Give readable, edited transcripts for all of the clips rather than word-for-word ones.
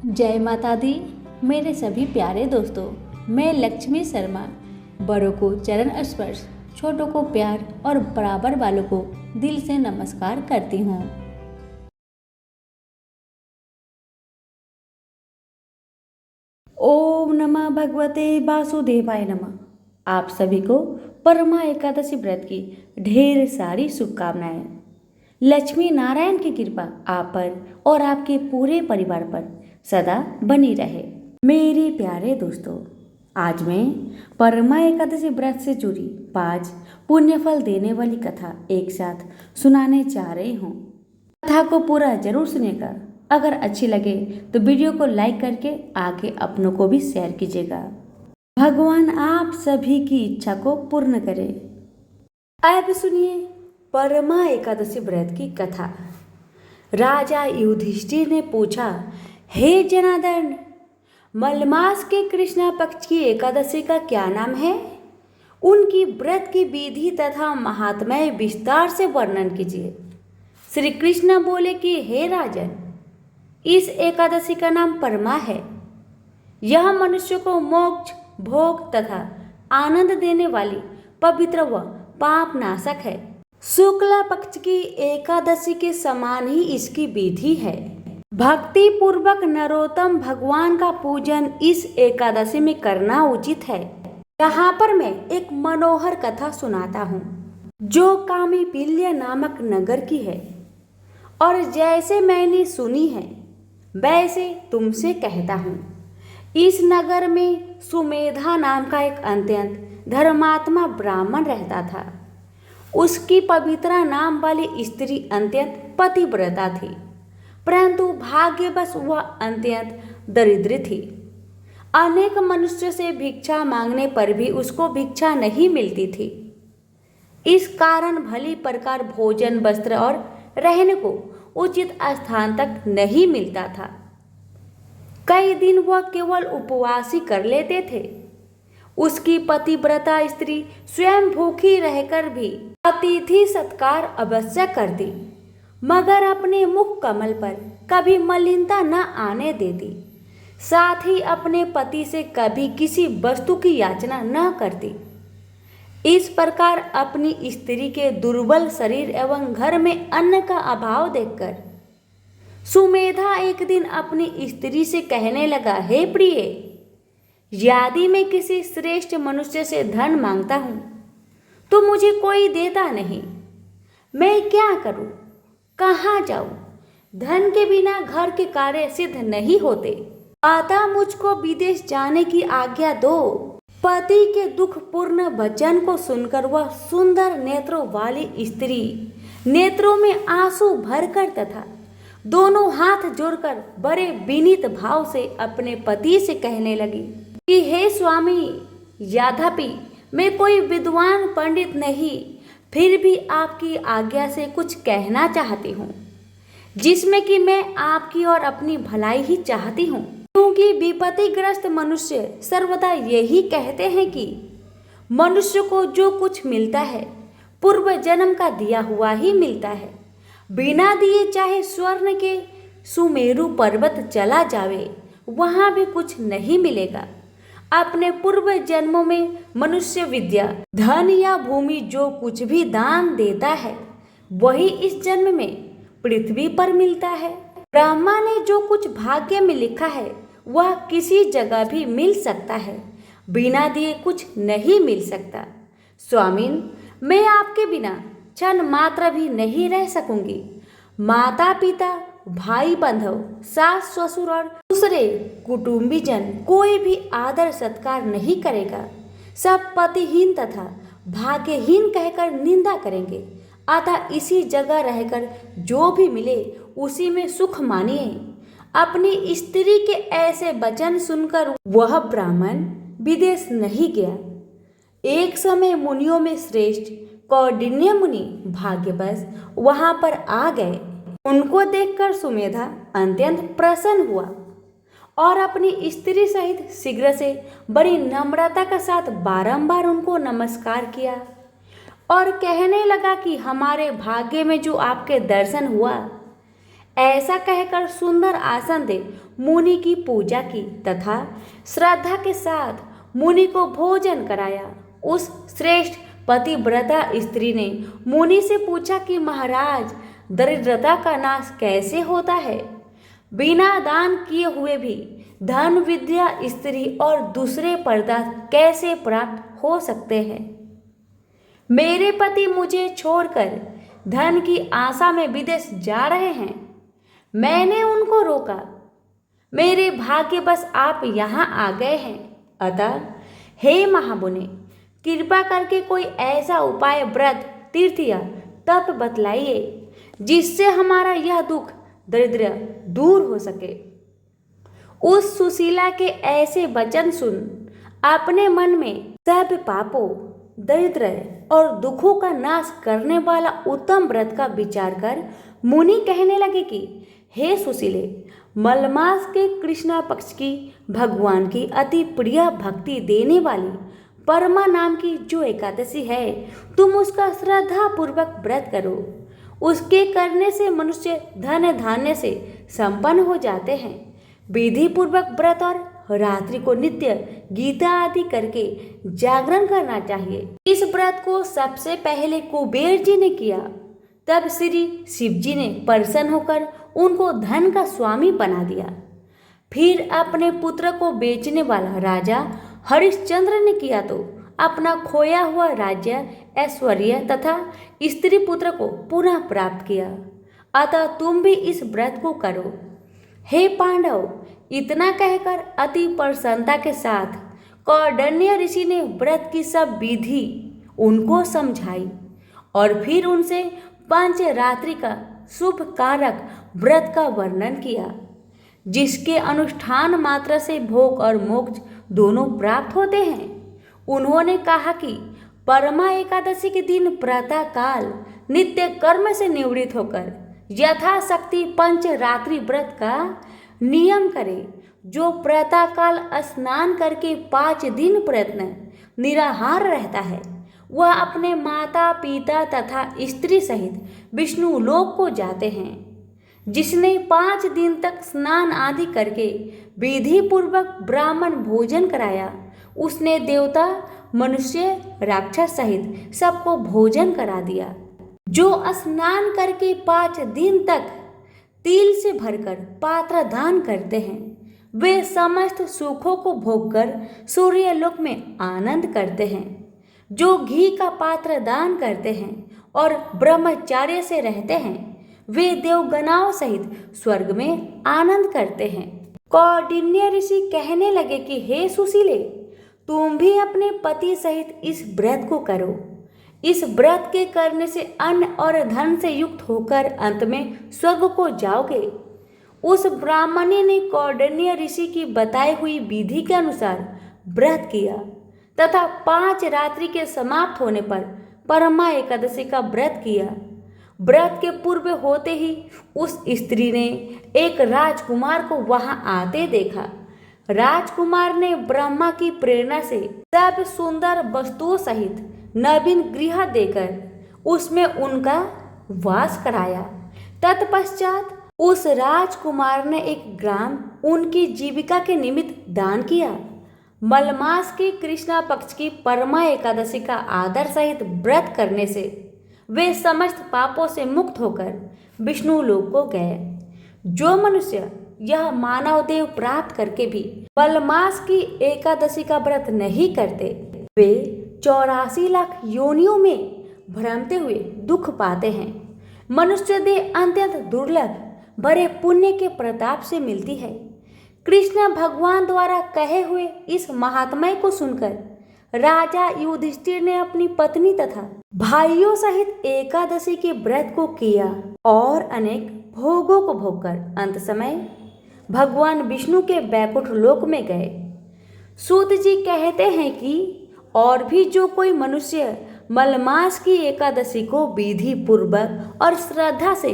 जय माता दी। मेरे सभी प्यारे दोस्तों, मैं लक्ष्मी शर्मा बड़ों को चरण स्पर्श, छोटों को प्यार और बराबर वालों को दिल से नमस्कार करती हूँ। ओम नमः भगवते वासुदेवाय नमः। आप सभी को परमा एकादशी व्रत की ढेर सारी शुभकामनाएं। लक्ष्मी नारायण की कृपा आप पर और आपके पूरे परिवार पर सदा बनी रहे। मेरे प्यारे दोस्तों, आज मैं परमा एकादशी व्रत से जुड़ी 5 पुण्यफल देने वाली कथा एक साथ सुनाने जा रही हूँ। कथा को पूरा जरूर सुनिएगा। अगर अच्छी लगे तो वीडियो को लाइक करके आगे अपनों को भी शेयर कीजिएगा। भगवान आप सभी की इच्छा को पूर्ण करे। अब सुनिए परमा एकादशी व्रत की कथा। राजा युधिष्ठिर ने पूछा, हे जनार्दन, मलमास के कृष्णा पक्ष की एकादशी का क्या नाम है? उनकी व्रत की विधि तथा महात्म्य विस्तार से वर्णन कीजिए। श्री कृष्ण बोले कि हे राजन, इस एकादशी का नाम परमा है। यह मनुष्य को मोक्ष, भोग तथा आनंद देने वाली पवित्र व पाप नाशक है। शुक्ला पक्ष की एकादशी के समान ही इसकी विधि है। भक्ति पूर्वक नरोत्तम भगवान का पूजन इस एकादशी में करना उचित है। यहाँ पर मैं एक मनोहर कथा सुनाता हूँ जो कामीपिल्य नामक नगर की है, और जैसे मैंने सुनी है वैसे तुमसे कहता हूँ। इस नगर में सुमेधा नाम का एक अत्यंत धर्मात्मा ब्राह्मण रहता था। उसकी पवित्रा नाम वाली स्त्री अत्यंत पतिव्रता थी, परंतु भाग्यवश वह अत्यंत दरिद्र थी। अनेक मनुष्य से भिक्षा मांगने पर भी उसको भिक्षा नहीं मिलती थी। इस कारण भली प्रकार भोजन, वस्त्र और रहने को उचित स्थान तक नहीं मिलता था। कई दिन वह केवल उपवास ही कर लेते थे। उसकी पतिव्रता स्त्री स्वयं भूखी रहकर भी अतिथि सत्कार अवश्य करती, मगर अपने मुख कमल पर कभी मलिनता न आने देती। साथ ही अपने पति से कभी किसी वस्तु की याचना न करती। इस प्रकार अपनी स्त्री के दुर्बल शरीर एवं घर में अन्न का अभाव देखकर सुमेधा एक दिन अपनी स्त्री से कहने लगा, हे प्रिय, यदि मैं किसी श्रेष्ठ मनुष्य से धन मांगता हूँ तो मुझे कोई देता नहीं। मैं क्या करूँ, कहाँ जाऊँ? धन के बिना घर के कार्य सिद्ध नहीं होते। अतः मुझको विदेश जाने की आज्ञा दो। पति के दुखपूर्ण वचन को सुनकर वह सुंदर नेत्रों वाली स्त्री नेत्रों में आंसू भरकर तथा दोनों हाथ जोड़कर बड़े विनीत भाव से अपने पति से कहने लगी कि हे स्वामी, यद्यपि मैं कोई विद्वान पंडित नहीं, फिर भी आपकी आज्ञा से कुछ कहना चाहती हूँ, जिसमें कि मैं आपकी और अपनी भलाई ही चाहती हूँ। क्योंकि विपत्तिग्रस्त मनुष्य सर्वदा यही कहते हैं कि मनुष्य को जो कुछ मिलता है पूर्व जन्म का दिया हुआ ही मिलता है। बिना दिए चाहे स्वर्ण के सुमेरु पर्वत चला जावे, वहां भी कुछ नहीं मिलेगा। अपने पूर्व जन्मों में मनुष्य विद्या, धन या भूमि जो कुछ भी दान देता है वही इस जन्म में पृथ्वी पर मिलता है। ब्रह्मा ने जो कुछ भाग्य में लिखा है वह किसी जगह भी मिल सकता है, बिना दिए कुछ नहीं मिल सकता। स्वामीन, मैं आपके बिना क्षण मात्र भी नहीं रह सकूंगी। माता पिता, भाई बंधव, सास ससुर और दूसरे कुटुंबीजन कोई भी आदर सत्कार नहीं करेगा। सब पतिहीन तथा भाग्यहीन कहकर निंदा करेंगे। अतः इसी जगह रहकर जो भी मिले उसी में सुख मानिए। अपनी स्त्री के ऐसे वचन सुनकर वह ब्राह्मण विदेश नहीं गया। एक समय मुनियों में श्रेष्ठ कौंडिन्य मुनि भाग्यवश वहां पर आ गए। उनको देखकर सुमेधा अत्यंत प्रसन्न हुआ और अपनी स्त्री सहित शीघ्र से बड़ी नम्रता के साथ बारंबार उनको नमस्कार किया और कहने लगा कि हमारे भाग्य में जो आपके दर्शन हुआ, ऐसा कहकर सुंदर आसन दे मुनि की पूजा की तथा श्रद्धा के साथ मुनि को भोजन कराया। उस श्रेष्ठ पतिव्रता स्त्री ने मुनि से पूछा कि महाराज, दरिद्रता का नाश कैसे होता है? बिना दान किए हुए भी धन, विद्या, स्त्री और दूसरे पदार्थ कैसे प्राप्त हो सकते हैं? मेरे पति मुझे छोड़कर धन की आशा में विदेश जा रहे हैं। मैंने उनको रोका। मेरे भाग्यवश आप यहाँ आ गए हैं। अतः हे महामुनि, कृपा करके कोई ऐसा उपाय, व्रत, तीर्थ या तप बतलाइए जिससे हमारा यह दुख, दरिद्र दूर हो सके। उस सुशीला के ऐसे वचन सुन अपने मन में सब पापों, दरिद्र और दुखों का नाश करने वाला उत्तम व्रत का विचार कर मुनि कहने लगे कि हे सुशीले, मलमास के कृष्णा पक्ष की भगवान की अति प्रिय भक्ति देने वाली परमा नाम की जो एकादशी है, तुम उसका श्रद्धा पूर्वक व्रत करो। उसके करने से मनुष्य धन धान्य से संपन्न हो जाते हैं। विधि पूर्वक व्रत और रात्रि को नित्य गीता आदि करके जागरण करना चाहिए। इस व्रत को सबसे पहले कुबेर जी ने किया। तब श्री शिव जी ने प्रसन्न होकर उनको धन का स्वामी बना दिया। फिर अपने पुत्र को बेचने वाला राजा हरिश्चंद्र ने किया तो अपना खोया हुआ राज्य, ऐश्वर्य तथा स्त्री पुत्र को पुनः प्राप्त किया। अतः तुम भी इस व्रत को करो। हे पांडव, इतना कहकर अति प्रसन्नता के साथ कौंडिन्य ऋषि ने व्रत की सब विधि उनको समझाई और फिर उनसे पंचरात्रि का शुभ कारक व्रत का वर्णन किया, जिसके अनुष्ठान मात्र से भोग और मोक्ष दोनों प्राप्त होते हैं। उन्होंने कहा कि परमा एकादशी के दिन प्रातः काल नित्य कर्म से निवृत्त होकर यथाशक्ति पंचरात्रि व्रत का नियम करे। जो प्रातः काल स्नान करके 5 दिन प्रयत्न निराहार रहता है, वह अपने माता पिता तथा स्त्री सहित विष्णु लोक को जाते हैं। जिसने 5 दिन तक स्नान आदि करके विधि पूर्वक ब्राह्मण भोजन कराया, उसने देवता, मनुष्य, राक्षस सहित सबको भोजन करा दिया। जो स्नान करके 5 दिन तक तिल से भरकर पात्र दान करते हैं, वे समस्त सुखों को भोगकर सूर्यलोक में आनंद करते हैं। जो घी का पात्र दान करते हैं और ब्रह्मचार्य से रहते हैं, वे देवगणाओं सहित स्वर्ग में आनंद करते हैं। कौंडिन्य ऋषि कहने लगे कि हे सुशीले, तुम भी अपने पति सहित इस व्रत को करो। इस व्रत के करने से अन्न और धन से युक्त होकर अंत में स्वर्ग को जाओगे। उस ब्राह्मणी ने कौंडिन्य ऋषि की बताई हुई विधि के अनुसार व्रत किया तथा 5 रात्रि के समाप्त होने पर परमा एकादशी का व्रत किया। व्रत के पूर्व होते ही उस स्त्री ने एक राजकुमार को वहां आते देखा। राजकुमार ने ब्रह्मा की प्रेरणा से सब सुंदर वस्तुओं सहित नवीन गृह देकर उसमें उनका वास कराया। तत्पश्चात उस राजकुमार ने एक ग्राम उनकी जीविका के निमित्त दान किया। मलमास की कृष्णा पक्ष की परमा एकादशी का आदर सहित व्रत करने से वे समस्त पापों से मुक्त होकर विष्णु लोक को गए। जो मनुष्य यह मानव देव प्राप्त करके भी मलमास की एकादशी का व्रत नहीं करते, वे 84 लाख योनियों में भ्रमते हुए दुख पाते हैं। मनुष्य देह अत्यंत दुर्लभ बड़े पुण्य के प्रताप से मिलती है। कृष्ण भगवान द्वारा कहे हुए इस महात्म्य को सुनकर राजा युधिष्ठिर ने अपनी पत्नी तथा भाइयों सहित एकादशी के व्रत को किया और अनेक भोगों को भोगकर अंत समय भगवान विष्णु के वैकुंठ लोक में गए। सूत जी कहते हैं कि और भी जो कोई मनुष्य मलमास की एकादशी को विधि पूर्वक और श्रद्धा से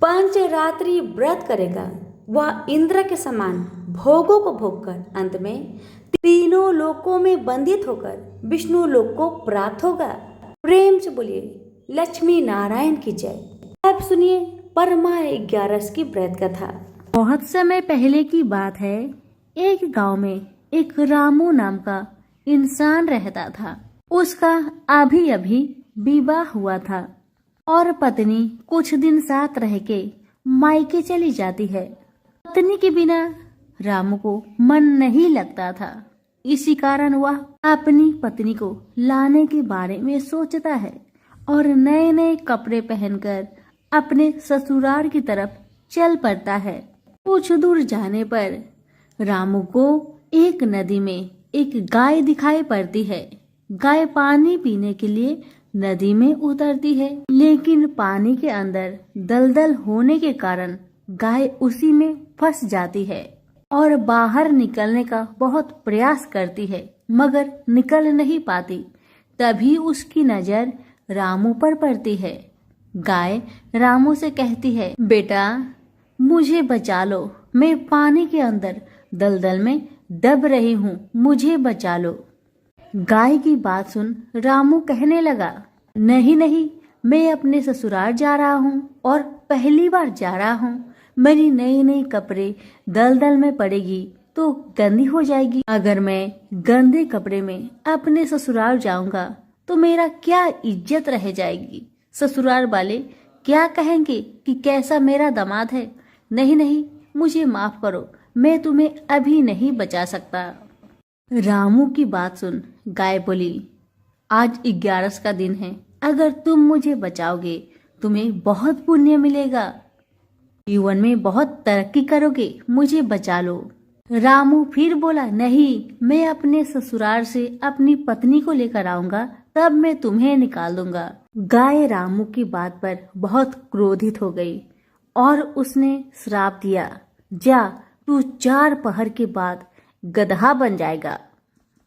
पंचरात्रि व्रत करेगा, वह इंद्र के समान भोगों को भोगकर अंत में तीनों लोकों में बंधित होकर विष्णु लोक को प्राप्त होगा। प्रेम से बोलिए लक्ष्मी नारायण की जय। अब सुनिए परमा 11 की व्रत कथा। बहुत समय पहले की बात है। एक गांव में एक रामू नाम का इंसान रहता था। उसका अभी अभी विवाह हुआ था और पत्नी कुछ दिन साथ रह के मायके चली जाती है। पत्नी के बिना रामू को मन नहीं लगता था। इसी कारण वह अपनी पत्नी को लाने के बारे में सोचता है और नए नए कपड़े पहनकर अपने ससुराल की तरफ चल पड़ता है। कुछ दूर जाने पर रामू को एक नदी में एक गाय दिखाई पड़ती है। गाय पानी पीने के लिए नदी में उतरती है, लेकिन पानी के अंदर दलदल होने के कारण गाय उसी में फंस जाती है और बाहर निकलने का बहुत प्रयास करती है, मगर निकल नहीं पाती। तभी उसकी नजर रामू पर पड़ती है। गाय रामू से कहती है, बेटा मुझे बचा लो, मैं पानी के अंदर दलदल में दब रही हूँ, मुझे बचा लो। गाय की बात सुन रामू कहने लगा, नहीं नहीं, मैं अपने ससुराल जा रहा हूँ और पहली बार जा रहा हूँ। मेरी नई नई कपड़े दलदल में पड़ेगी तो गंदी हो जाएगी। अगर मैं गंदे कपड़े में अपने ससुराल जाऊंगा तो मेरा क्या इज्जत रह जाएगी। ससुराल वाले क्या कहेंगे कि कैसा मेरा दामाद है। नहीं नहीं, मुझे माफ करो, मैं तुम्हें अभी नहीं बचा सकता। रामू की बात सुन गाय बोली, आज 11 का दिन है, अगर तुम मुझे बचाओगे तुम्हें बहुत पुण्य मिलेगा, जीवन में बहुत तरक्की करोगे, मुझे बचा लो। रामू फिर बोला, नहीं, मैं अपने ससुराल से अपनी पत्नी को लेकर आऊंगा, तब मैं तुम्हें निकाल दूंगा। गाय रामू की बात पर बहुत क्रोधित हो गई और उसने श्राप दिया, जा तू 4 पहर के बाद गधा बन जाएगा।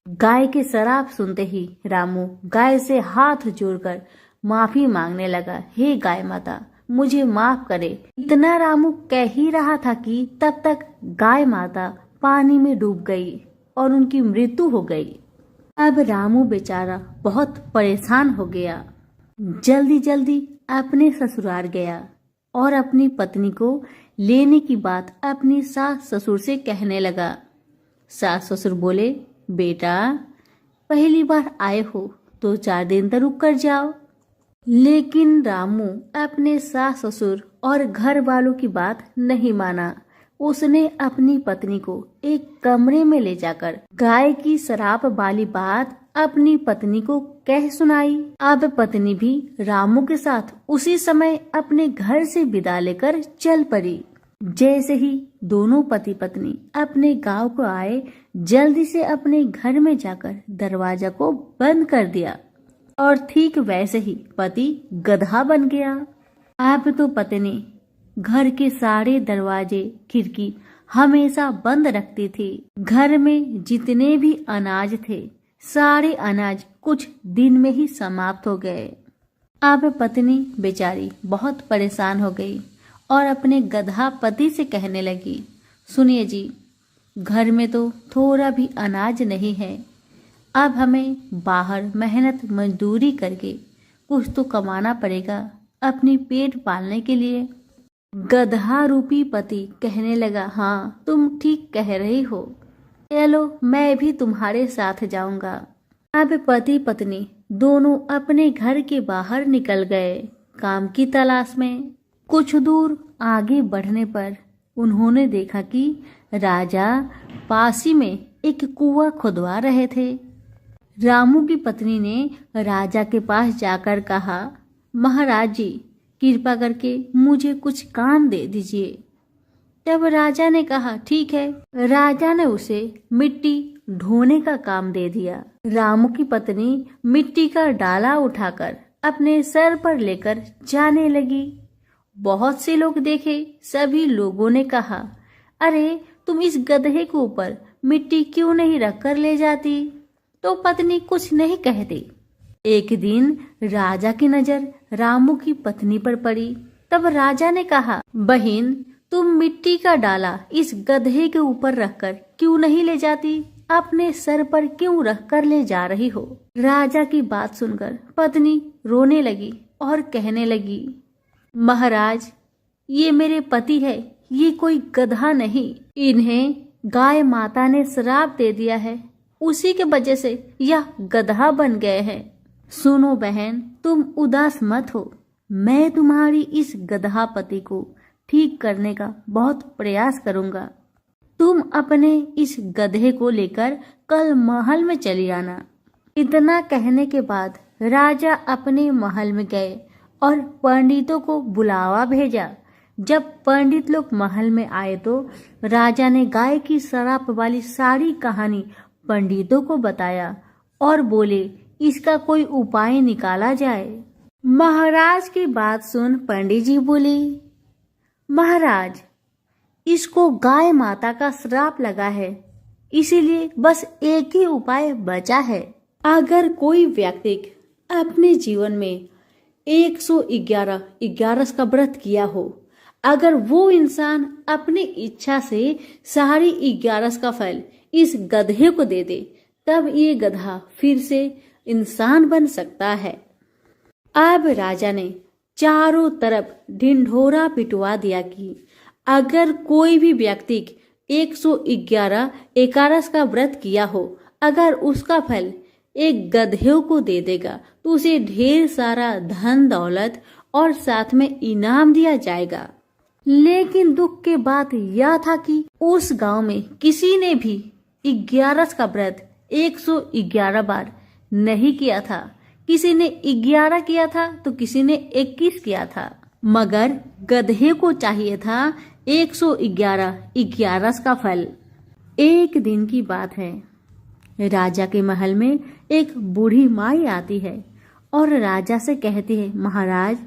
गाय के श्राप सुनते ही रामू गाय से हाथ जोड़कर माफी मांगने लगा, हे गाय माता, मुझे माफ करे। इतना रामू कह ही रहा था कि तब तक गाय माता पानी में डूब गई और उनकी मृत्यु हो गई। अब रामू बेचारा बहुत परेशान हो गया। जल्दी जल्दी अपने ससुराल गया और अपनी पत्नी को लेने की बात अपनी सास ससुर से कहने लगा। सास ससुर बोले, बेटा पहली बार आए हो तो 4 दिन तक रुक कर जाओ। लेकिन रामू अपने सास ससुर और घर वालों की बात नहीं माना। उसने अपनी पत्नी को एक कमरे में ले जाकर गाय की श्राप वाली बात अपनी पत्नी को कह सुनाई। अब पत्नी भी रामू के साथ उसी समय अपने घर से विदा लेकर चल पड़ी। जैसे ही दोनों पति पत्नी अपने गांव को आए, जल्दी से अपने घर में जाकर दरवाजा को बंद कर दिया और ठीक वैसे ही पति गधा बन गया। अब तो पत्नी घर के सारे दरवाजे खिड़की हमेशा बंद रखती थी। घर में जितने भी अनाज थे, सारे अनाज कुछ दिन में ही समाप्त हो गए। अब पत्नी बेचारी बहुत परेशान हो गई और अपने गधा पति से कहने लगी, सुनिए जी, घर में तो थोड़ा भी अनाज नहीं है। अब हमें बाहर मेहनत मजदूरी करके कुछ तो कमाना पड़ेगा अपनी पेट पालने के लिए। गधा रूपी पति कहने लगा, हाँ तुम ठीक कह रही हो, चलो मैं भी तुम्हारे साथ जाऊंगा। अब पति पत्नी दोनों अपने घर के बाहर निकल गए काम की तलाश में। कुछ दूर आगे बढ़ने पर उन्होंने देखा कि राजा पासी में एक कुआं खुदवा रहे थे। रामू की पत्नी ने राजा के पास जाकर कहा, महाराज जी कृपा करके मुझे कुछ काम दे दीजिए। तब राजा ने कहा, ठीक है। राजा ने उसे मिट्टी ढोने का काम दे दिया। रामू की पत्नी मिट्टी का डाला उठाकर अपने सर पर लेकर जाने लगी। बहुत से लोग देखे, सभी लोगों ने कहा, अरे तुम इस गधे के ऊपर मिट्टी क्यों नहीं रखकर ले जाती? तो पत्नी कुछ नहीं कहती। एक दिन राजा की नजर रामू की पत्नी पर पड़ी। तब राजा ने कहा, बहन तुम मिट्टी का डाला इस गधे के ऊपर रखकर क्यों नहीं ले जाती? अपने सर पर क्यों रखकर ले जा रही हो? राजा की बात सुनकर पत्नी रोने लगी और कहने लगी, महाराज ये मेरे पति है, ये कोई गधा नहीं। इन्हें गाय माता ने श्राप दे दिया है, उसी के वजह से यह गधा बन गए हैं। सुनो बहन, तुम उदास मत हो, मैं तुम्हारी इस गधा पति को ठीक करने का बहुत प्रयास करूंगा। तुम अपने इस गधे को लेकर कल महल में चली आना। इतना कहने के बाद राजा अपने महल में गए और पंडितों को बुलावा भेजा। जब पंडित लोग महल में आए तो राजा ने गाय की श्राप वाली सारी कहानी पंडितों को बताया और बोले, इसका कोई उपाय निकाला जाए। महाराज की बात सुन पंडित जी बोले, महाराज, इसको गाय माता का श्राप लगा है, इसीलिए बस एक ही उपाय बचा है। अगर कोई व्यक्ति अपने जीवन में 111 का व्रत किया हो, अगर वो इंसान अपनी इच्छा से सारी 11 का फल इस गधे को दे दे, तब ये गधा फिर से इंसान बन सकता है। अब राजा ने चारों तरफ ढिंढोरा पिटवा दिया कि अगर कोई भी व्यक्ति 111 का व्रत किया हो, अगर उसका फल एक गधे को दे देगा तो उसे ढेर सारा धन दौलत और साथ में इनाम दिया जाएगा। लेकिन दुख की बात यह था कि उस गांव में किसी ने भी 11 का व्रत 111 बार नहीं किया था। किसी ने 11 किया था तो किसी ने 21 किया था, मगर गधे को चाहिए था 111 का फल। एक दिन की बात है, राजा के महल में एक बूढ़ी माई आती है और राजा से कहती है, महाराज,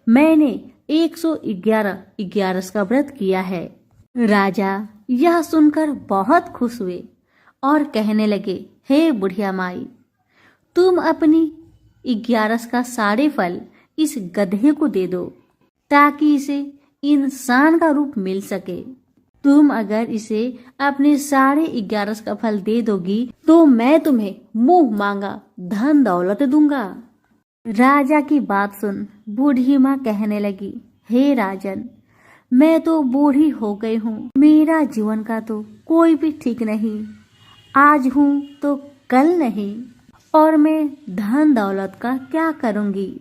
मैंने 111 का व्रत किया है। राजा यह सुनकर बहुत खुश हुए और कहने लगे, हे बुढ़िया माई, तुम अपनी 11 का सारे फल इस गधे को दे दो ताकि इसे इंसान का रूप मिल सके। तुम अगर इसे अपने सारे 11 का फल दे दोगी तो मैं तुम्हें मुंह मांगा धन दौलत दूंगा। राजा की बात सुन बूढ़ी माँ कहने लगी, हे राजन, मैं तो बूढ़ी हो गई हूँ, मेरा जीवन का तो कोई भी ठीक नहीं, आज हूँ तो कल नहीं, और मैं धन दौलत का क्या करूँगी।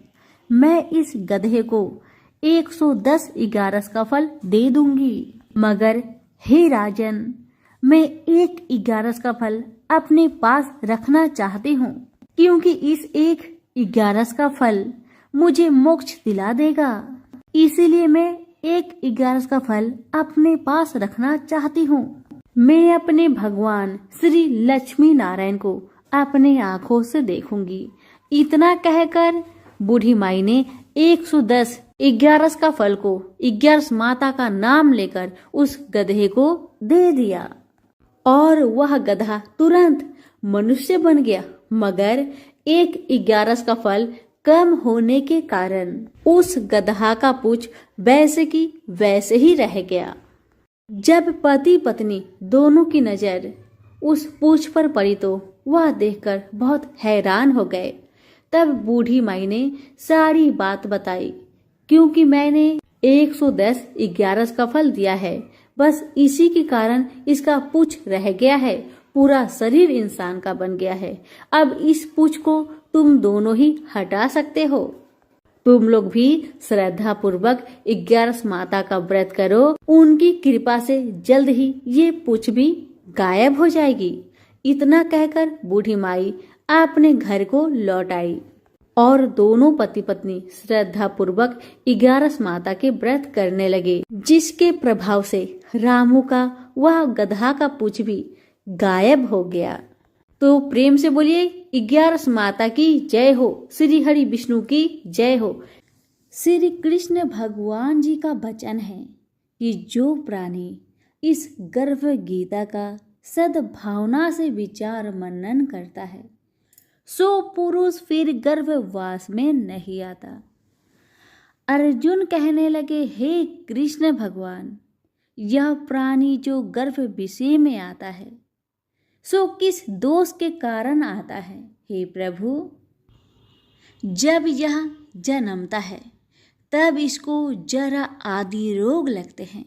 मैं इस गधे को 111 का फल दे दूंगी, मगर हे राजन, मैं 11 का फल अपने पास रखना चाहती हूँ, क्योंकि इस 11 का फल मुझे मोक्ष दिला देगा। इसीलिए मैं 11 का फल अपने पास रखना चाहती हूँ। मैं अपने भगवान श्री लक्ष्मी नारायण को अपने आंखों से देखूंगी। इतना कहकर बूढ़ी माई ने 111 का फल को 11 माता का नाम लेकर उस गधे को दे दिया और वह गधा तुरंत मनुष्य बन गया, मगर 11 का फल कम होने के कारण उस गधा का पूंछ वैसे की वैसे ही रह गया। जब पति पत्नी दोनों की नजर उस पूंछ पर पड़ी तो वह देखकर बहुत हैरान हो गए। तब बूढ़ी माई ने सारी बात बताई, क्योंकि मैंने 111 का फल दिया है, बस इसी के कारण इसका पूंछ रह गया है, पूरा शरीर इंसान का बन गया है। अब इस पूंछ को तुम दोनों ही हटा सकते हो। तुम लोग भी श्रद्धा पूर्वक 11 माता का व्रत करो, उनकी कृपा से जल्द ही ये पूंछ भी गायब हो जाएगी। इतना कहकर बूढ़ी माई अपने घर को लौट आई और दोनों पति पत्नी श्रद्धा पूर्वक 11 माता के व्रत करने लगे, जिसके प्रभाव से रामू का वह गधा का पूंछ भी गायब हो गया। तो प्रेम से बोलिए 11 माता की जय हो, श्री हरि विष्णु की जय हो। श्री कृष्ण भगवान जी का वचन है कि जो प्राणी इस गर्भ गीता का सद्भावना से विचार मनन करता है, सो पुरुष फिर गर्भवास में नहीं आता। अर्जुन कहने लगे, हे कृष्ण भगवान, यह प्राणी जो गर्भ विषय में आता है, सो किस दोष के कारण आता है? हे प्रभु, जब यह जन्मता है तब इसको जरा आदि रोग लगते हैं,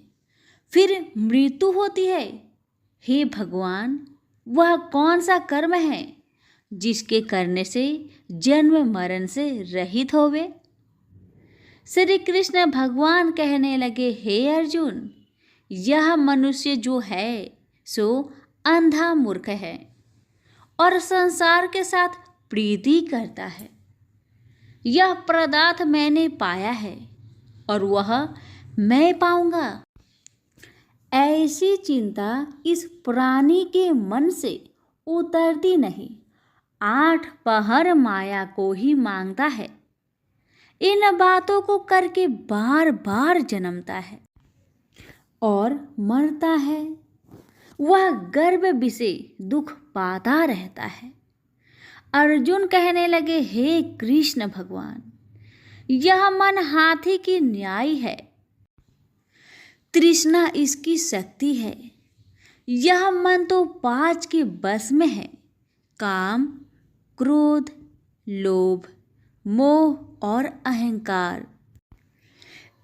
फिर मृत्यु होती है। हे भगवान, वह कौन सा कर्म है जिसके करने से जन्म मरण से रहित होवे? श्री कृष्ण भगवान कहने लगे, हे अर्जुन, यह मनुष्य जो है सो अंधा मूर्ख है और संसार के साथ प्रीति करता है। यह पदार्थ मैंने पाया है और वह मैं पाऊंगा, ऐसी चिंता इस प्राणी के मन से उतरती नहीं। 8 पहर माया को ही मांगता है, इन बातों को करके बार बार जन्मता है और मरता है। वह गर्भ विषय दुख पाता रहता है। अर्जुन कहने लगे, हे कृष्ण भगवान, यह मन हाथी की न्याय है, तृष्णा इसकी शक्ति है। यह मन तो 5 के बस में है, काम, क्रोध, लोभ, मोह और अहंकार।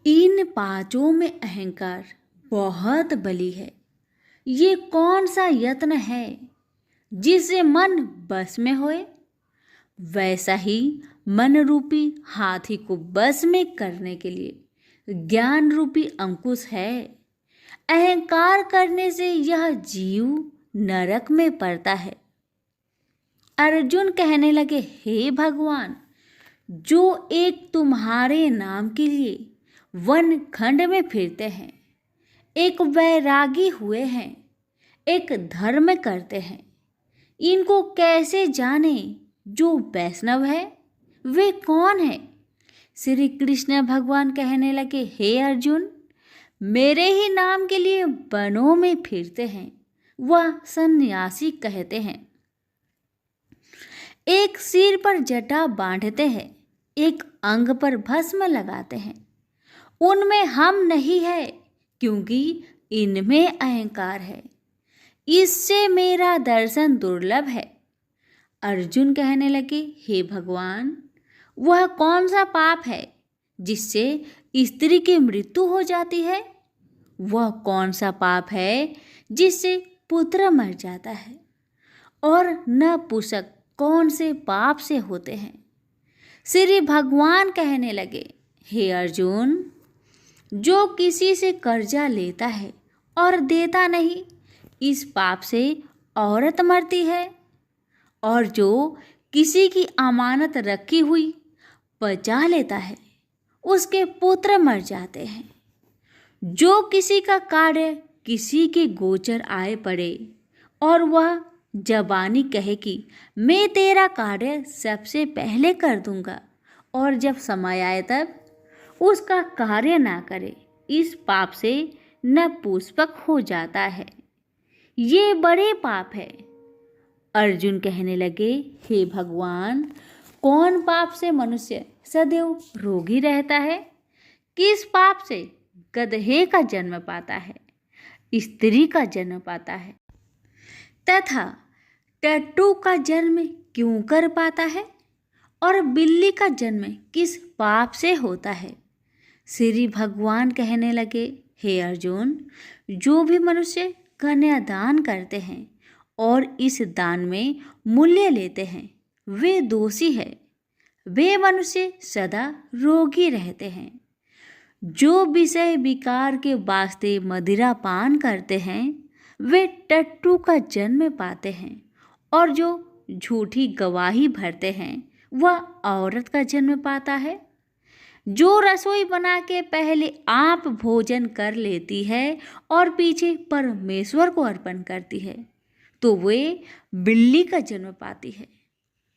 इन 5 में अहंकार बहुत बली है। ये कौन सा यत्न है जिससे मन बस में होए? वैसा ही मन रूपी हाथी को बस में करने के लिए ज्ञान रूपी अंकुश है। अहंकार करने से यह जीव नरक में पड़ता है। अर्जुन कहने लगे, हे भगवान, जो एक तुम्हारे नाम के लिए वन खंड में फिरते हैं, एक वैरागी हुए हैं, एक धर्म करते हैं, इनको कैसे जाने? जो वैष्णव है वे कौन है? श्री कृष्ण भगवान कहने लगे, हे अर्जुन, मेरे ही नाम के लिए वनों में फिरते हैं, वह सन्यासी कहते हैं। एक सिर पर जटा बांधते हैं, एक अंग पर भस्म लगाते हैं। उनमें हम नहीं है, क्योंकि इनमें अहंकार है। इससे मेरा दर्शन दुर्लभ है। अर्जुन कहने लगे, हे भगवान, वह कौन सा पाप है जिससे स्त्री की मृत्यु हो जाती है? वह कौन सा पाप है जिससे पुत्र मर जाता है? और नपुंसक कौन से पाप से होते हैं? श्री भगवान कहने लगे, हे अर्जुन, जो किसी से कर्जा लेता है और देता नहीं, इस पाप से औरत मरती है। और जो किसी की अमानत रखी हुई बचा लेता है, उसके पुत्र मर जाते हैं। जो किसी का कार्य किसी के गोचर आए पड़े और वह जबानी कहे कि मैं तेरा कार्य सबसे पहले कर दूंगा, और जब समय आए तब उसका कार्य ना करे, इस पाप से नपुंसक हो जाता है। ये बड़े पाप है। अर्जुन कहने लगे, हे भगवान, कौन पाप से मनुष्य सदैव रोगी रहता है? किस पाप से गधे का जन्म पाता है, स्त्री का जन्म पाता है, तथा टट्टू का जन्म क्यों कर पाता है? और बिल्ली का जन्म किस पाप से होता है? श्री भगवान कहने लगे, हे अर्जुन, जो भी मनुष्य कन्यादान करते हैं और इस दान में मूल्य लेते हैं, वे दोषी है। वे मनुष्य सदा रोगी रहते हैं। जो विषय विकार के वास्ते मदिरा पान करते हैं, वे टट्टू का जन्म पाते हैं। और जो झूठी गवाही भरते हैं, वह औरत का जन्म पाता है। जो रसोई बना के पहले आप भोजन कर लेती है और पीछे परमेश्वर को अर्पण करती है, तो वे बिल्ली का जन्म पाती है।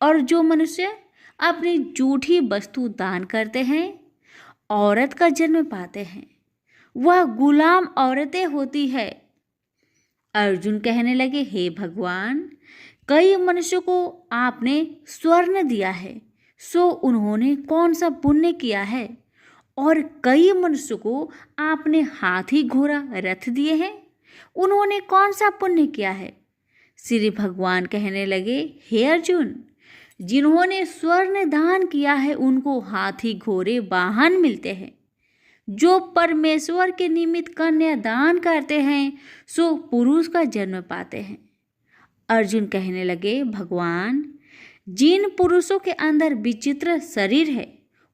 और जो मनुष्य अपनी झूठी वस्तु दान करते हैं, औरत का जन्म पाते हैं। वह गुलाम औरतें होती है। अर्जुन कहने लगे, हे भगवान, कई मनुष्यों को आपने स्वर्ण दिया है, सो उन्होंने कौन सा पुण्य किया है? और कई मनुष्यों को आपने हाथी घोड़ा रथ दिए हैं, उन्होंने कौन सा पुण्य किया है? श्री भगवान कहने लगे, हे अर्जुन, जिन्होंने स्वर्ण दान किया है उनको हाथी घोड़े वाहन मिलते हैं। जो परमेश्वर के निमित्त कन्या दान करते हैं सो पुरुष का जन्म पाते हैं। अर्जुन कहने लगे, भगवान, जिन पुरुषों के अंदर विचित्र शरीर है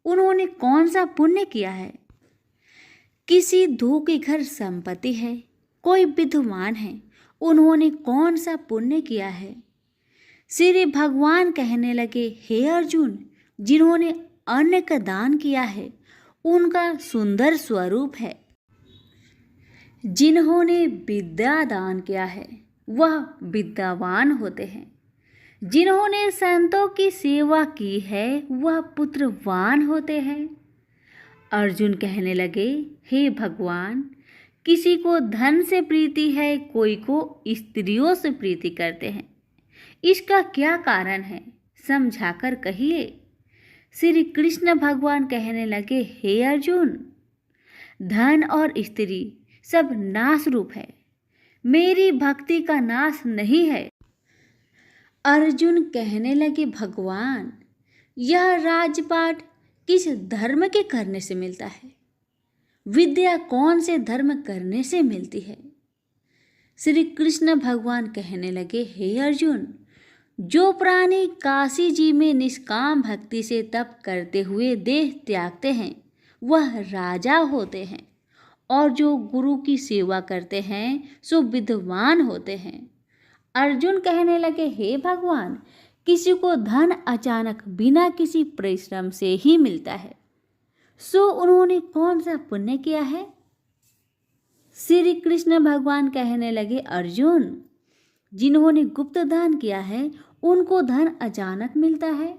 उन्होंने कौन सा पुण्य किया है? किसी दो के घर संपत्ति है, कोई विद्वान है, उन्होंने कौन सा पुण्य किया है? श्री भगवान कहने लगे, हे अर्जुन, जिन्होंने अन्न का दान किया है उनका सुंदर स्वरूप है। जिन्होंने विद्या दान किया है वह विद्यावान होते हैं। जिन्होंने संतों की सेवा की है वह पुत्रवान होते हैं। अर्जुन कहने लगे, हे भगवान, किसी को धन से प्रीति है, कोई को स्त्रियों से प्रीति करते हैं। इसका क्या कारण है, समझाकर कहिए। श्री कृष्ण भगवान कहने लगे, हे अर्जुन, धन और स्त्री सब नाश रूप है, मेरी भक्ति का नाश नहीं है। अर्जुन कहने लगे, भगवान, यह राजपाट किस धर्म के करने से मिलता है? विद्या कौन से धर्म करने से मिलती है? श्री कृष्ण भगवान कहने लगे, हे अर्जुन, जो प्राणी काशी जी में निष्काम भक्ति से तप करते हुए देह त्यागते हैं वह राजा होते हैं, और जो गुरु की सेवा करते हैं सो विद्वान होते हैं। अर्जुन कहने लगे, हे भगवान, किसी को धन अचानक बिना किसी परिश्रम से ही मिलता है, सो उन्होंने कौन सा पुण्य किया है? श्री कृष्ण भगवान कहने लगे, अर्जुन, जिन्होंने गुप्त दान किया है उनको धन अचानक मिलता है।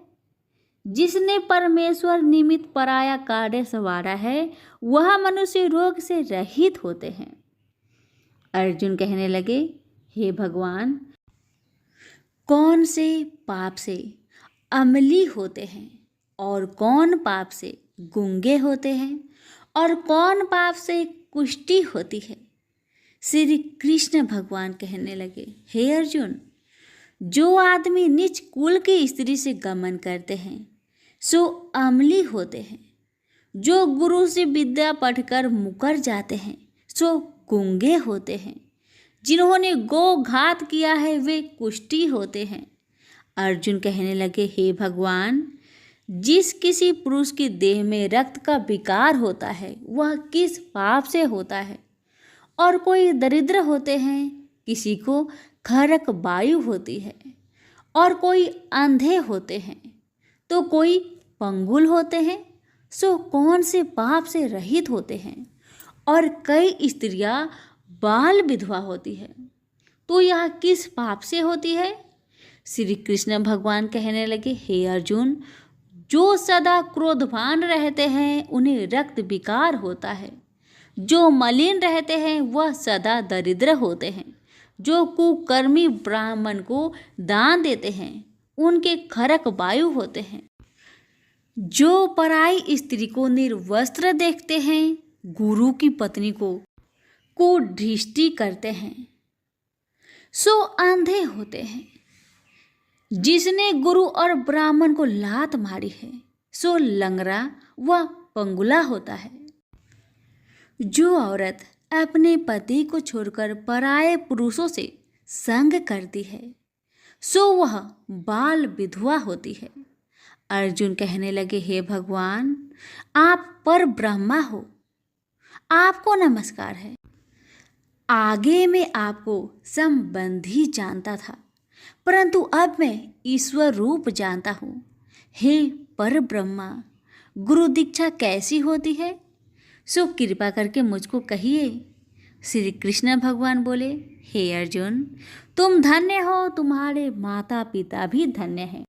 जिसने परमेश्वर निमित्त पराया कार्य संवारा है वह मनुष्य रोग से रहित होते हैं। अर्जुन कहने लगे, हे भगवान, कौन से पाप से अमली होते हैं और कौन पाप से गूंगे होते हैं और कौन पाप से कुष्ठी होती है? श्री कृष्ण भगवान कहने लगे, हे अर्जुन, जो आदमी नीच कुल की स्त्री से गमन करते हैं सो अमली होते हैं। जो गुरु से विद्या पढ़कर मुकर जाते हैं सो गूंगे होते हैं। जिन्होंने गो घात किया है वे कुष्ठी होते हैं। अर्जुन कहने लगे, हे भगवान, जिस किसी पुरुष की देह में रक्त का विकार होता है वह किस पाप से होता है? और कोई दरिद्र होते हैं, किसी को खरक वायु होती है, और कोई अंधे होते हैं, तो कोई पंगुल होते हैं, सो कौन से पाप से रहित होते हैं? और कई स्त्रियां बाल विधवा होती है, तो यह किस पाप से होती है? श्री कृष्ण भगवान कहने लगे, हे अर्जुन, जो सदा क्रोधवान रहते हैं उन्हें रक्त विकार होता है। जो मलिन रहते हैं वह सदा दरिद्र होते हैं। जो कुकर्मी ब्राह्मण को दान देते हैं उनके खरक वायु होते हैं। जो पराई स्त्री को निर्वस्त्र देखते हैं, गुरु की पत्नी को दृष्टि करते हैं, सो अंधे होते हैं। जिसने गुरु और ब्राह्मण को लात मारी है सो लंगड़ा व पंगुला होता है। जो औरत अपने पति को छोड़कर पराये पुरुषों से संग करती है सो वह बाल विधवा होती है। अर्जुन कहने लगे, हे भगवान, आप पर ब्रह्मा हो, आपको नमस्कार है। आगे मैं आपको संबंधी जानता था, परंतु अब मैं ईश्वर रूप जानता हूँ। हे पर ब्रह्मा, गुरु दीक्षा कैसी होती है, सो कृपा करके मुझको कहिए। श्री कृष्ण भगवान बोले, हे अर्जुन, तुम धन्य हो, तुम्हारे माता पिता भी धन्य हैं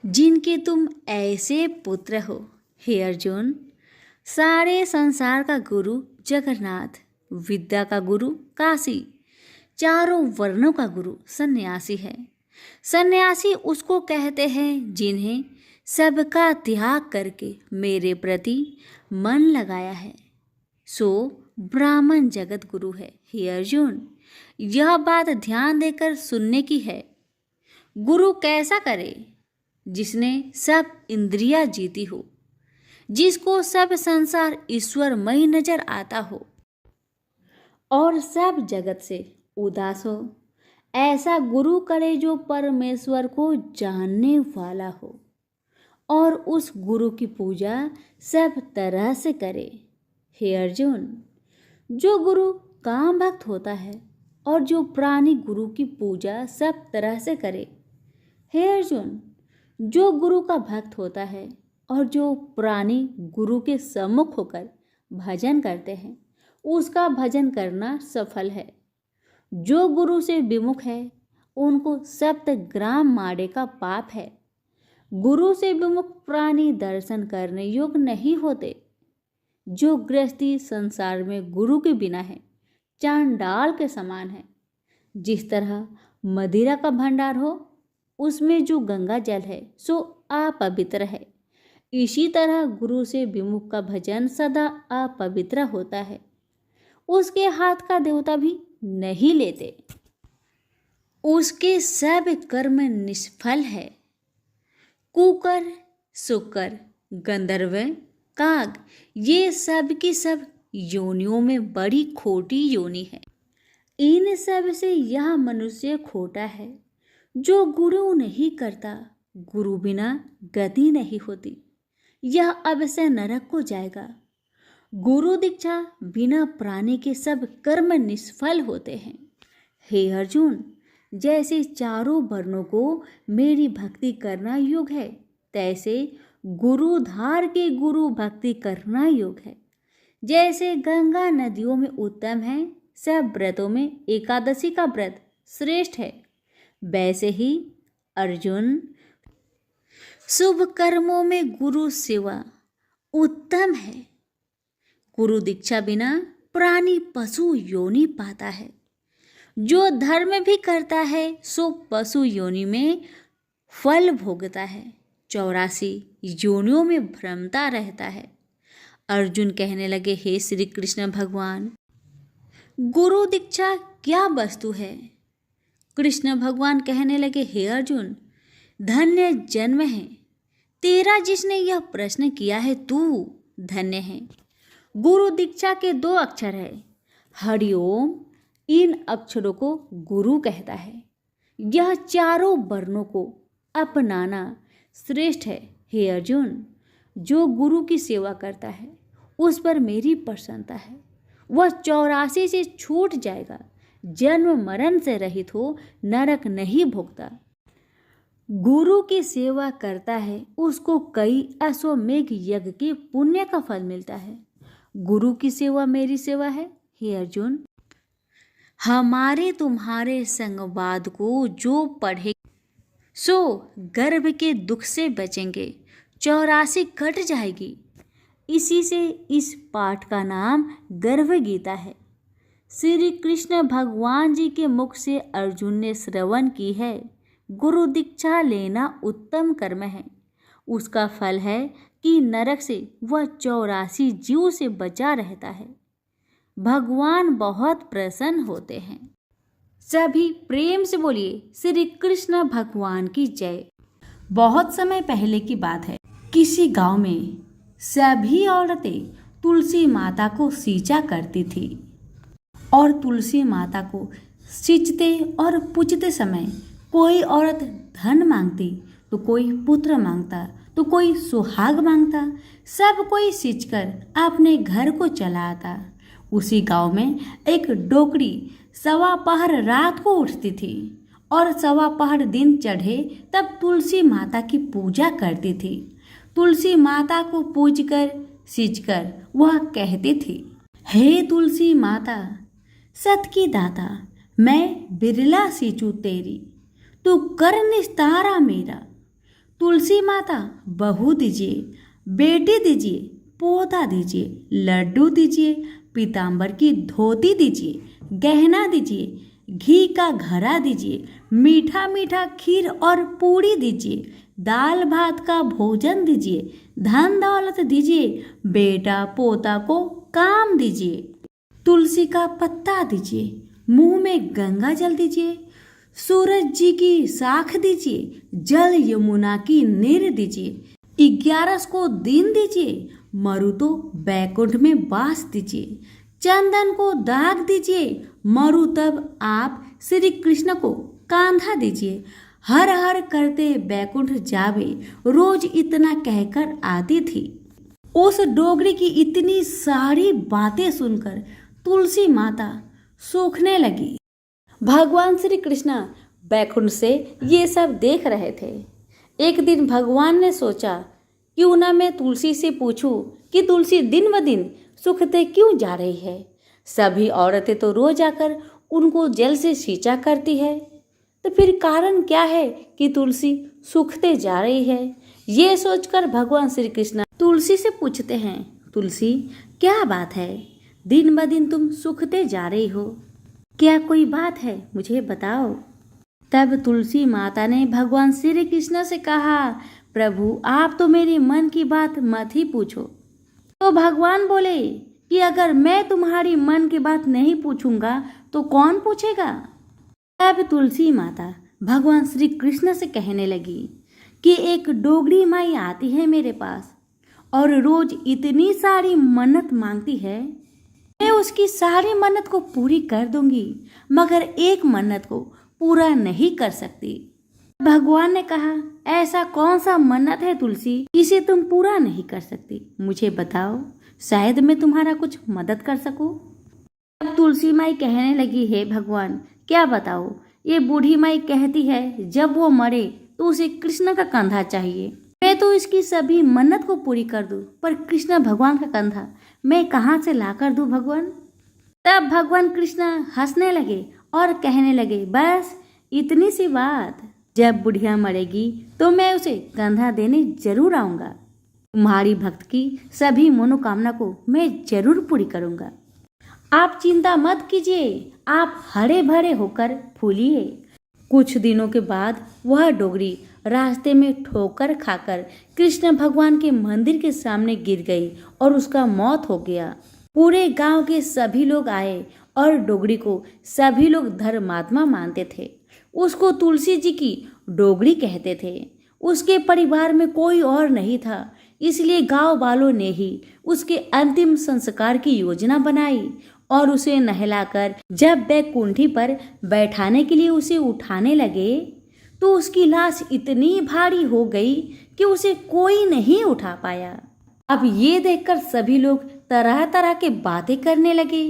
जिनके तुम ऐसे पुत्र हो। हे अर्जुन, सारे संसार का गुरु जगन्नाथ, विद्या का गुरु काशी, चारों वर्णों का गुरु सन्यासी है। सन्यासी उसको कहते हैं जिन्हें सबका त्याग करके मेरे प्रति मन लगाया है, सो ब्राह्मण जगत गुरु है। हे अर्जुन, यह बात ध्यान देकर सुनने की है। गुरु कैसा करे? जिसने सब इंद्रियां जीती हो, जिसको सब संसार ईश्वरमय नजर आता हो और सब जगत से उदास हो, ऐसा गुरु करे जो परमेश्वर को जानने वाला हो और उस गुरु की पूजा सब तरह से करे। हे अर्जुन, जो गुरु काम भक्त होता है और जो प्राणी गुरु की पूजा सब तरह से करे। हे अर्जुन, जो गुरु का भक्त होता है और जो प्राणी गुरु के सम्मुख होकर भजन करते हैं, उसका भजन करना सफल है। जो गुरु से विमुख है, उनको 7 ग्राम माड़े का पाप है। गुरु से विमुख प्राणी दर्शन करने योग्य नहीं होते। जो गृहस्थी संसार में गुरु के बिना है, चांडाल के समान है। जिस तरह मदिरा का भंडार हो, उसमें जो गंगा जल है सो अपवित्र है, इसी तरह गुरु से विमुख का भजन सदा अपवित्र होता है। उसके हाथ का देवता भी नहीं लेते, उसके सब कर्म निष्फल है। कुकर, शुकर, गंधर्व, काग, ये सब की सब योनियों में बड़ी खोटी योनि है। इन सब से यह मनुष्य खोटा है। जो गुरु नहीं करता, गुरु बिना गति नहीं होती, यह अवश्य नरक को जाएगा। गुरु दीक्षा बिना प्राणी के सब कर्म निष्फल होते हैं। हे अर्जुन, जैसे चारों वर्णों को मेरी भक्ति करना योग्य है, तैसे गुरुधार के गुरु भक्ति करना योग्य है। जैसे गंगा नदियों में उत्तम है, सब व्रतों में एकादशी का व्रत श्रेष्ठ है, वैसे ही अर्जुन, शुभ कर्मों में गुरु सेवा उत्तम है। गुरु दीक्षा बिना प्राणी पशु योनि पाता है। जो धर्म भी करता है सो पशु योनि में फल भोगता है, 84 योनियों में भ्रमता रहता है। अर्जुन कहने लगे, हे श्री कृष्ण भगवान, गुरु दीक्षा क्या वस्तु है? कृष्ण भगवान कहने लगे, हे अर्जुन, धन्य जन्म है तेरा जिसने यह प्रश्न किया है, तू धन्य है। गुरु दीक्षा के 2 अक्षर है, हरिओम। इन अक्षरों को गुरु कहता है। यह चारों वर्णों को अपनाना श्रेष्ठ है। हे अर्जुन, जो गुरु की सेवा करता है उस पर मेरी प्रसन्नता है। वह 84 से छूट जाएगा, जन्म मरण से रहित हो नरक नहीं भोगता। गुरु की सेवा करता है, उसको कई अश्वमेघ यज्ञ के पुण्य का फल मिलता है। गुरु की सेवा मेरी सेवा है। हे अर्जुन, हमारे तुम्हारे संवाद को जो पढ़े सो गर्भ के दुख से बचेंगे, 84 कट जाएगी। इसी से इस पाठ का नाम गर्भ गीता है। श्री कृष्ण भगवान जी के मुख से अर्जुन ने श्रवण की है, गुरु दीक्षा लेना उत्तम कर्म है। उसका फल है कि नरक से वह 84 जीव से बचा रहता है। भगवान बहुत प्रसन्न होते हैं। सभी प्रेम से बोलिए, श्री कृष्ण भगवान की जय। बहुत समय पहले की बात है, किसी गांव में सभी औरतें तुलसी माता को सींचा करती थी और तुलसी माता को सींचते और पूजते समय कोई औरत धन मांगती तो कोई पुत्र मांगता तो कोई सुहाग मांगता। सब कोई सींचकर अपने घर को चला आता। उसी गांव में एक डोकरी 1.25 पहर रात को उठती थी और 1.25 पहर दिन चढ़े तब तुलसी माता की पूजा करती थी। तुलसी माता को पूजकर सींचकर वह कहती थी, हे तुलसी माता सत की दाता, मैं बिरला सींचू तेरी, तू कर निस्तारा मेरा। तुलसी माता बहू दीजिए, बेटी दीजिए, पोता दीजिए, लड्डू दीजिए, पीतांबर की धोती दीजिए, गहना दीजिए, घी का घड़ा दीजिए, मीठा मीठा खीर और पूड़ी दीजिए, दाल भात का भोजन दीजिए, धन दौलत दीजिए, बेटा पोता को काम दीजिए, तुलसी का पत्ता दीजिए, मुंह में गंगा जल दीजिए, सूरज जी की साख दीजिए, जल यमुना की नीर दीजिए, 11 को दिन दीजिए, मरु तो बैकुंठ में बास दीजिए, चंदन को दाग दीजिए, मरु तब आप श्री कृष्ण को कांधा दीजिए, हर हर करते बैकुंठ जावे, रोज इतना कहकर आती थी। उस डोगरी की इतनी सारी बातें सुनकर तुलसी माता सूखने लगी। भगवान श्री कृष्ण बैकुंठ से ये सब देख रहे थे। एक दिन भगवान ने सोचा क्यों ना मैं तुलसी से पूछूं कि तुलसी दिन ब दिन सूखते क्यों जा रही है। सभी औरतें तो रोज आकर उनको जल से सींचा करती है, तो फिर कारण क्या है कि तुलसी सूखते जा रही है। ये सोचकर भगवान श्री कृष्ण तुलसी से पूछते हैं, तुलसी क्या बात है, दिन ब दिन तुम सूखते जा रही हो, क्या कोई बात है, मुझे बताओ। तब तुलसी माता ने भगवान श्री कृष्ण से कहा, प्रभु आप तो मेरे मन की बात मत ही पूछो। तो भगवान बोले कि अगर मैं तुम्हारी मन की बात नहीं पूछूंगा तो कौन पूछेगा। तब तुलसी माता भगवान श्री कृष्ण से कहने लगी कि एक डोगरी माई आती है मेरे पास और रोज इतनी सारी मन्नत मांगती है, मैं उसकी सारी मन्नत को पूरी कर दूंगी, मगर एक मन्नत को पूरा नहीं कर सकती। भगवान ने कहा, ऐसा कौन सा मन्नत है तुलसी, इसे तुम पूरा नहीं कर सकती, मुझे बताओ, शायद मैं तुम्हारा कुछ मदद कर सकूं। अब तुलसी माई कहने लगी, हे भगवान क्या बताओ, ये बूढ़ी माई कहती है जब वो मरे तो उसे कृष्ण का कंधा चाहिए। मैं तो इसकी सभी मन्नत को पूरी कर दूं, पर कृष्ण भगवान का कंधा मैं कहाँ से ला कर दूं भगवान। तब भगवान कृष्ण हंसने लगे और कहने लगे, बस इतनी सी बात, जब बुढ़िया मरेगी तो मैं उसे कंधा देने जरूर आऊंगा, तुम्हारी भक्त की सभी मनोकामना को मैं जरूर पूरी करूंगा। आप चिंता मत कीजिए, आप हरे भरे होकर फूलिए। कुछ दिनों के बाद वह डोगरी रास्ते में ठोकर खाकर कृष्ण भगवान के मंदिर के सामने गिर गई और उसका मौत हो गया। पूरे गांव के सभी लोग आए और डोगरी को सभी लोग धर्मात्मा मानते थे। उसको तुलसी जी की डोगरी कहते थे। उसके परिवार में कोई और नहीं था, इसलिए गांव वालों ने ही उसके अंतिम संस्कार की योजना बनाई और उसे नहलाकर जब बैकुंठी पर बैठाने के लिए उसे उठाने लगे तो उसकी लाश इतनी भारी हो गई कि उसे कोई नहीं उठा पाया। अब ये देखकर सभी लोग तरह तरह के बातें करने लगे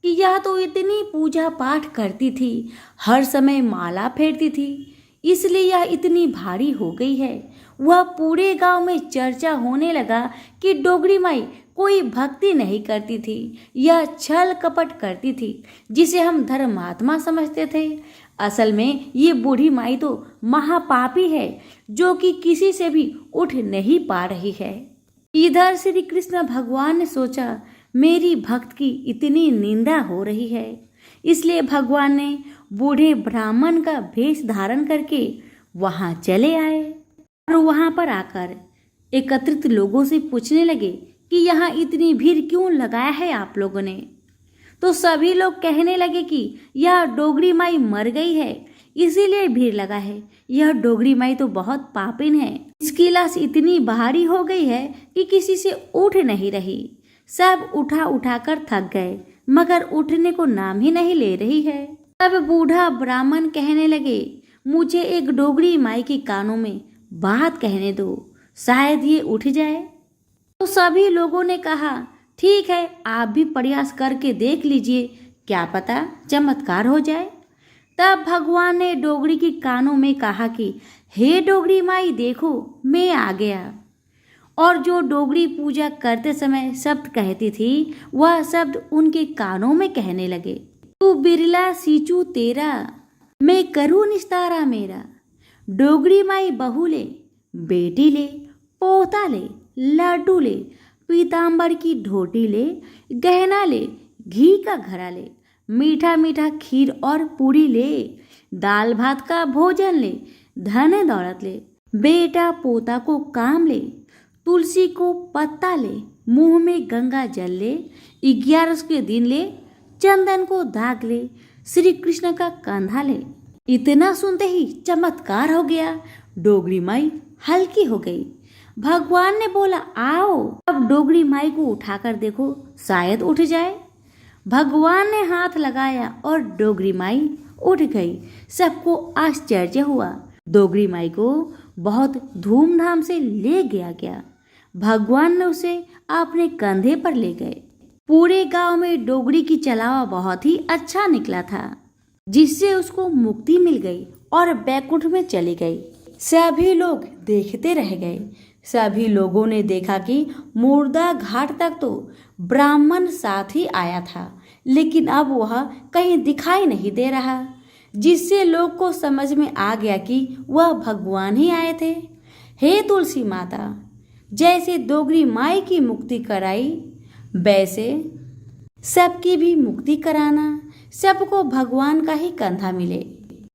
कि यह तो इतनी पूजा पाठ करती थी, हर समय माला फेरती थी, इसलिए यह इतनी भारी हो गई है। वह पूरे गांव में चर्चा होने लगा कि डोगरी माई कोई भक्ति नहीं करती थी, यह छल कपट करती थी, जिसे हम धर्मात्मा समझते थे। असल में ये बूढ़ी माई तो महापापी है, जो कि किसी से भी उठ नहीं पा रही है। इधर श्री कृष्ण भगवान ने सोचा, मेरी भक्त की इतनी निंदा हो रही है, इसलिए भगवान ने बूढ़े ब्राह्मण का भेष धारण करके वहां चले आए और वहां पर आकर एकत्रित लोगों से पूछने लगे कि यहाँ इतनी भीड़ क्यों लगाया है आप लोगों ने। तो सभी लोग कहने लगे कि यह डोगरी माई मर गई है, इसीलिए भीड़ लगा है। यह डोगरी माई तो बहुत पापिन है, इसकी लाश इतनी भारी हो गई है कि किसी से उठ नहीं रही। सब उठा उठाकर थक गए, मगर उठने को नाम ही नहीं ले रही है। तब बूढ़ा ब्राह्मण कहने लगे, मुझे एक डोगरी माई के कानों में बात कहने दो, शायद ये उठ जाए। तो सभी लोगों ने कहा, ठीक है, आप भी प्रयास करके देख लीजिए, क्या पता चमत्कार हो जाए। तब भगवान ने डोगरी के कानों में कहा कि हे डोगरी माई देखो, मैं आ गया। और जो डोगरी पूजा करते समय शब्द कहती थी, वह शब्द उनके कानों में कहने लगे, तू बिरला सींचू तेरा, मैं करूँ निस्तारा मेरा। डोगरी माई बहू ले, बेटी ले, पोता ले, लड्डू ले, पीताम्बर की ढोटी ले, गहना ले, घी का घड़ा ले, मीठा मीठा खीर और पूरी ले, दाल भात का भोजन ले, धन दौलत ले, बेटा पोता को काम ले, तुलसी को पत्ता ले, मुंह में गंगा जल ले, 11 के दिन ले, चंदन को दाग ले, श्री कृष्ण का कंधा ले। इतना सुनते ही चमत्कार हो गया। डोगरी माई हल्की हो गई। भगवान ने बोला, आओ अब डोगरी माई को उठाकर देखो, शायद उठ जाए। भगवान ने हाथ लगाया और डोगरी माई उठ गई। सबको आश्चर्य हुआ। डोगरी माई को बहुत धूमधाम से ले गया। भगवान ने उसे अपने कंधे पर ले गए। पूरे गांव में डोगरी की चलावा बहुत ही अच्छा निकला था, जिससे उसको मुक्ति मिल गई और बैकुंठ में चली गई। सभी लोग देखते रह गए। सभी लोगों ने देखा कि मुर्दा घाट तक तो ब्राह्मण साथ ही आया था, लेकिन अब वह कहीं दिखाई नहीं दे रहा, जिससे लोग को समझ में आ गया कि वह भगवान ही आए थे। हे तुलसी माता, जैसे डोगरी माई की मुक्ति कराई, वैसे सबकी भी मुक्ति कराना। सबको भगवान का ही कंधा मिले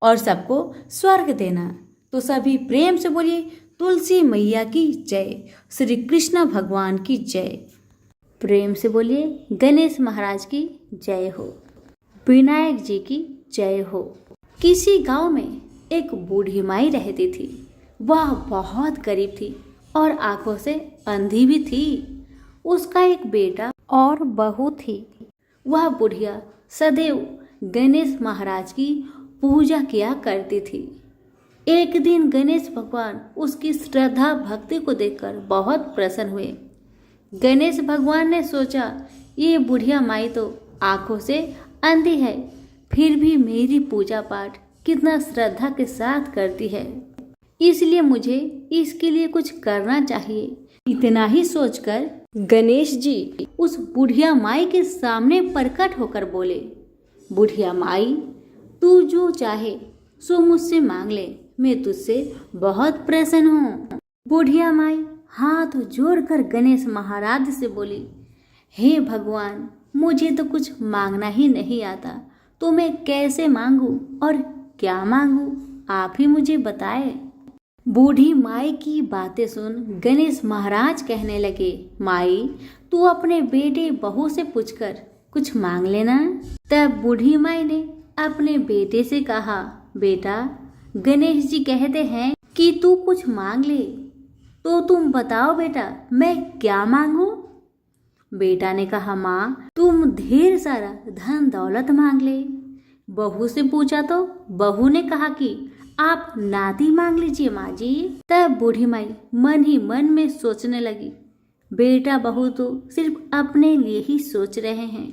और सबको स्वर्ग देना। तो सभी प्रेम से बोलिए, तुलसी मैया की जय, श्री कृष्ण भगवान की जय। प्रेम से बोलिए, गणेश महाराज की जय हो, विनायक जी की जय हो। किसी गांव में एक बूढ़ी माई रहती थी। वह बहुत गरीब थी और आंखों से अंधी भी थी। उसका एक बेटा और बहू थी। वह बुढ़िया सदैव गणेश महाराज की पूजा किया करती थी। एक दिन गणेश भगवान उसकी श्रद्धा भक्ति को देखकर बहुत प्रसन्न हुए। गणेश भगवान ने सोचा, ये बुढ़िया माई तो आंखों से अंधी है, फिर भी मेरी पूजा पाठ कितना श्रद्धा के साथ करती है, इसलिए मुझे इसके लिए कुछ करना चाहिए। इतना ही सोचकर गणेश जी उस बुढ़िया माई के सामने प्रकट होकर बोले, बुढ़िया माई, तू जो चाहे सो मुझसे मांग ले, मैं तुझसे बहुत प्रसन्न हूँ। बुढ़िया माई हाथ जोड़कर गणेश महाराज से बोली, हे भगवान, मुझे तो कुछ मांगना ही नहीं आता, तो मैं कैसे मांगू और क्या मांगू, आप ही मुझे बताए। बूढ़ी माई की बातें सुन गणेश महाराज कहने लगे, माई, तू अपने बेटे बहू से पूछकर कुछ मांग लेना। तब बूढ़ी माई ने अपने बेटे से कहा, बेटा, गणेश जी कहते हैं कि तू कुछ मांग ले, तो तुम बताओ बेटा, मैं क्या मांगू। बेटा ने कहा, माँ, तुम ढेर सारा धन दौलत मांग ले। बहू से पूछा तो बहू ने कहा कि आप नाती मांग लीजिए माँ जी। तब बूढ़ी माई मन ही मन में सोचने लगी, बेटा बहू तो सिर्फ अपने लिए ही सोच रहे हैं,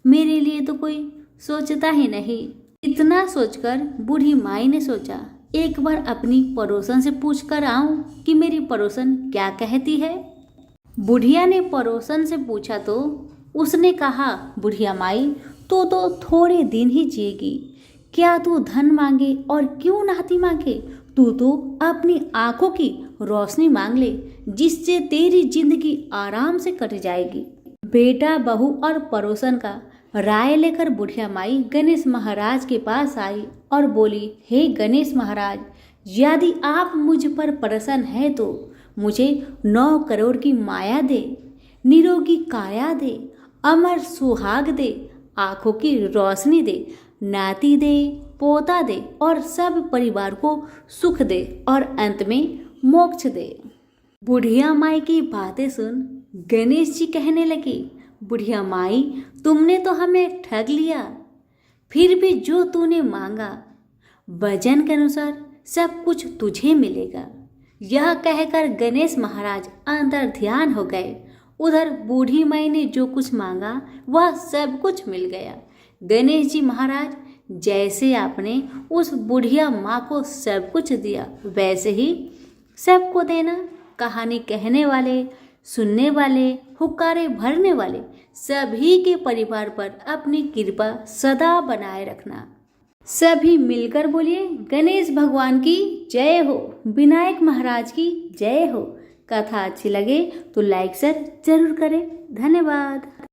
मेरे लिए तो कोई सोचता ही नहीं। इतना सोचकर बूढ़ी माई ने सोचा, एक बार अपनी पड़ोसन से पूछ कर आऊं कि मेरी पड़ोसन क्या कहती है। बुढ़िया ने पड़ोसन से पूछा तो उसने कहा, बुढ़िया माई, तो थोड़े दिन ही जिएगी, क्या तू धन मांगे और क्यों नाती मांगे, तू तो अपनी आंखों की रोशनी मांग ले, जिससे तेरी जिंदगी आराम से कट जाएगी। बेटा बहू और पड़ोसन का राय लेकर बुढ़िया माई गणेश महाराज के पास आई और बोली, हे गणेश महाराज, यदि आप मुझ पर प्रसन्न है तो मुझे 9 करोड़ की माया दे, निरोगी काया दे, अमर सुहाग दे, आंखों की रोशनी दे, नाती दे, पोता दे और सब परिवार को सुख दे और अंत में मोक्ष दे। बुढ़िया माई की बातें सुन गणेश जी कहने लगे, बुढ़िया माई, तुमने तो हमें ठग लिया, फिर भी जो तूने मांगा वजन के अनुसार सब कुछ तुझे मिलेगा। यह कहकर गणेश महाराज अंतर ध्यान हो गए। उधर बूढ़ी माई ने जो कुछ मांगा वह सब कुछ मिल गया। गणेश जी महाराज, जैसे आपने उस बुढ़िया माँ को सब कुछ दिया, वैसे ही सबको देना। कहानी कहने वाले, सुनने वाले, हुक्कारे भरने वाले सभी के परिवार पर अपनी कृपा सदा बनाए रखना। सभी मिलकर बोलिए, गणेश भगवान की जय हो, विनायक महाराज की जय हो। कथा अच्छी लगे तो लाइक शेयर जरूर करें। धन्यवाद।